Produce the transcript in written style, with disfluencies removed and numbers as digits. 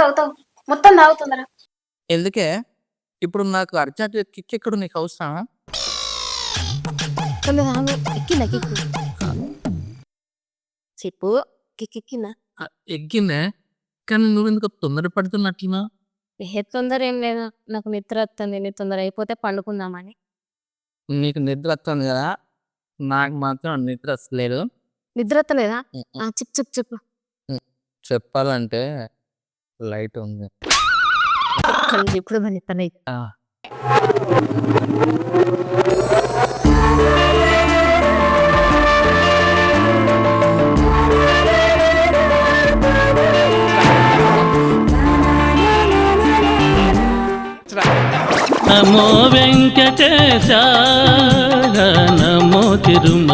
తాగు తాగు తాగు మొత్తం తాగుతుందరా. ఎందుకే ఇప్పుడు నాకు అర్జెంట్ కిక్ ఎక్కడ నీకు అవసరమా? ఎక్కిందా కిక్కు? చెప్పు కిక్కిందా? ఎక్కిందే, కానీ నువ్వెందుకు తొందరపడుతున్నట్లున్నా? ఏ తొందర ఏం లేదు, నాకు నిద్ర వస్తుంది. నీ తొందర అయిపోతే పండుకుందామని. నీకు నిద్ర వస్తుంది కదా, నాకు మాత్రం నిద్ర వస్తలేదు. నిద్ర వస్తలేదా? చెప్పు చెప్పు. చెప్పాలంటే లైట్ ఉంది. ఇప్పుడు నిద్ర నమో వెంకటేశ, నమో తిరుమల.